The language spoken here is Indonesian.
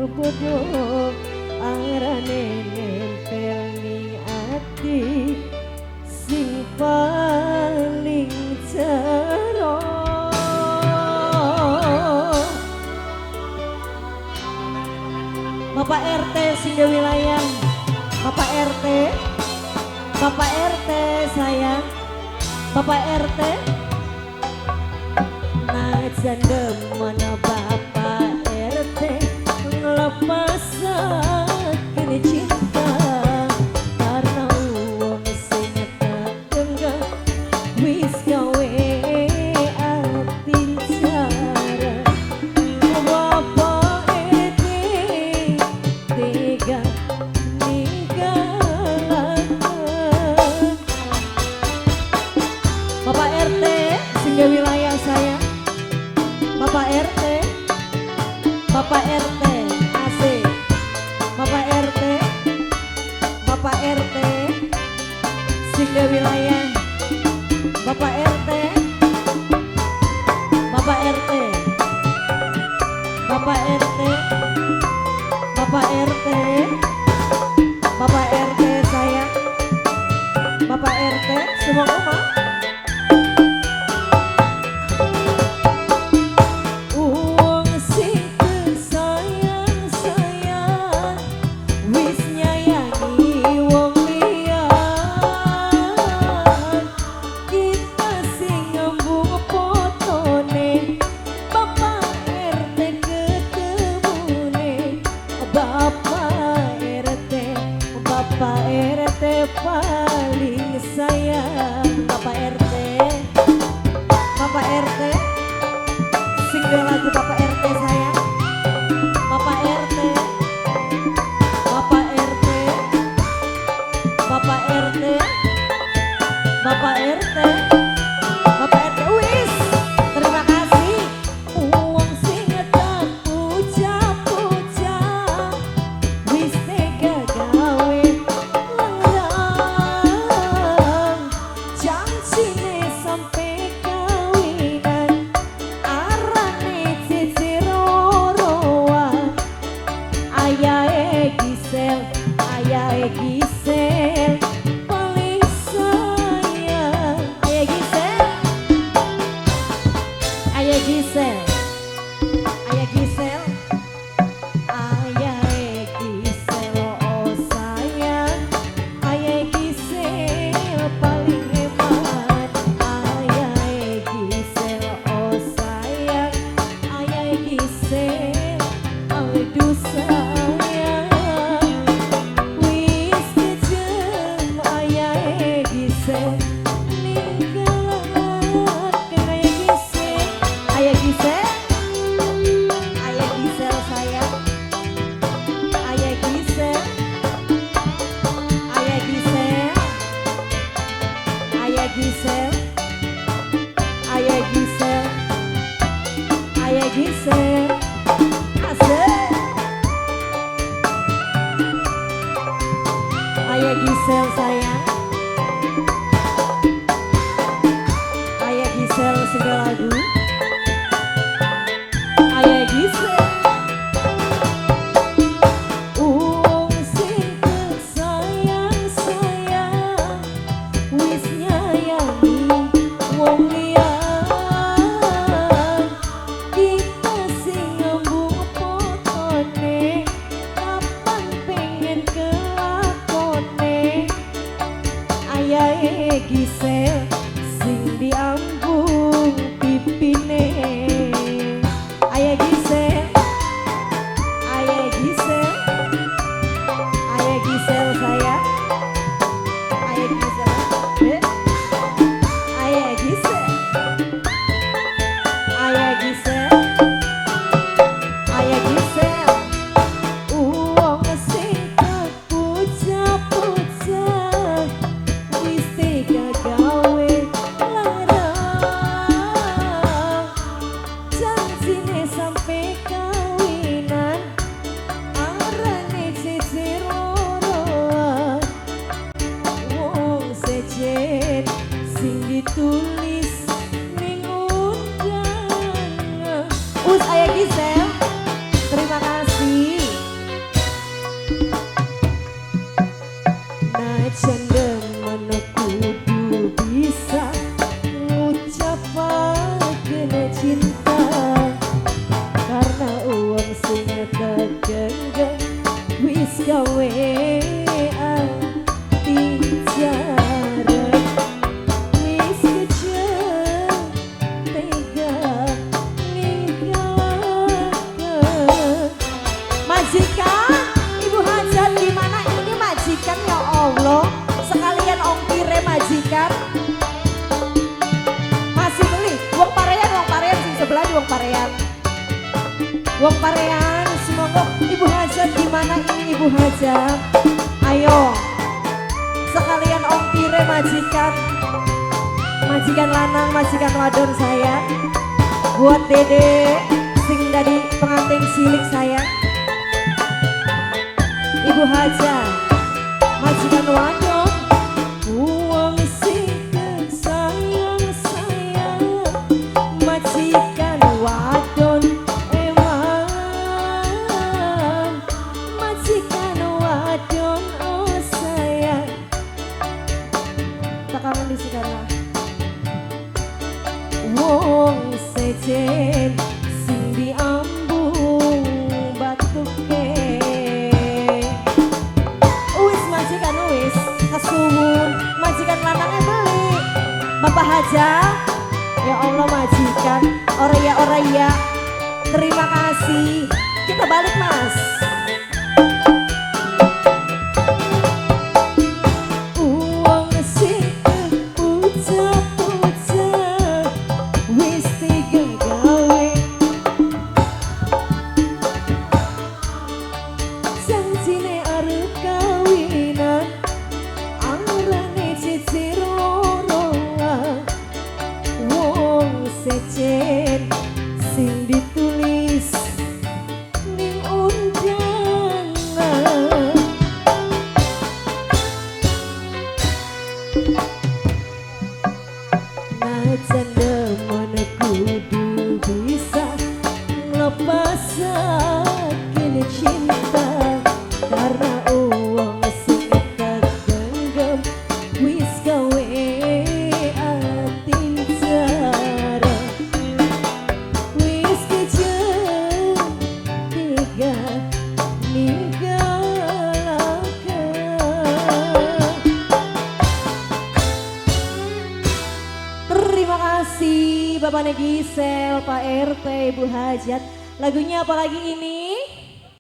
bodoh arane nempel ning ati sing paling jero. Bapak RT sing di wilayah, Bapak RT, Bapak RT sayang, Bapak RT najan demen Bapak RT ngelepas kini cinta karena uang sing tak genggam wis gawe ati cara. Bapak RT tega ninggalaken. Bapak RT sing di wilayah saya, Bapak RT, Bapak RT asik, Bapak RT, Bapak RT sing di wilayah, Bapak RT, Bapak RT, Bapak RT, Bapak RT, Bapak RT saya, Bapak RT semua rumah. Bapak RT paling sayang, Bapak RT, Bapak RT sing do lagu Bapak RT sayang, Bapak RT, Bapak RT, Bapak RT, Bapak RT, Bapak RT wis terima kasih. Uang sing tak puja-puja wis tega gawe Gisel paling sayang. Ayah Gisel, Ayah Gisel, Ayah Gisel, Ayah Gisel, oh sayang. Ayah Gisel paling hebat. Ayah Gisel, oh sayang. Ayah Gisel, aduh sayang. Ayah Gisel, Ayah Gisel sayang, Ayah Gisel, Ayah Gisel, Ayah Gisel, Ayah Gisel, Ayah Gisel, asik. Ayah Gisel sayang, Ayah Gisel segala lagu. Ayah Gisel, uang sing sayang-sayang wis nyayangi wong liya. Kita sing ngembung potone kapan pengen kelakone. Ayah Gisel sing diambung pipine. Ayah Gisel, Ayah Gisel, Ayah Gisel sayang, Ayah Gisel, Ayah Gisel, Ayah Gisel, Ayah Gisel, uang sing tak puja-puja wis tega gawe demen kudu bisa ngucapakeun cinta karena uang sing tegenggeng wis gawe ati jarek wis kejeng tega ninggalkeun majikan ibu hajat gimana ini majikan ya Allah sekalian ongkire majikan masih beli uang parean sing sebelah di uang parean semoga ibu hajat gimana ini ibu hajat ayo sekalian ongkire majikan lanang majikan wadon saya buat dede sing dari pengantin silik saya ibu hajat majikan wadon uang singkat sayang majikan wadon eman majikan wadon oh sayang tak kangen di sekarang wong sejen sing diambung batuke wis kesuwun majikan lanangnya beli Bapak Haja ya Allah majikan ora ya terima kasih kita balik mas uang sing puja-puja wis tiga gawe janjine arep kawinan sejen sing ditulis ning undangan najan demen kudu bisa nglepasakeun cinta karena uang sing kegenggam wis gawe ati terima kasih Bapak Negisel, Pak RT, Ibu Hajat. Lagunya apa lagi ini?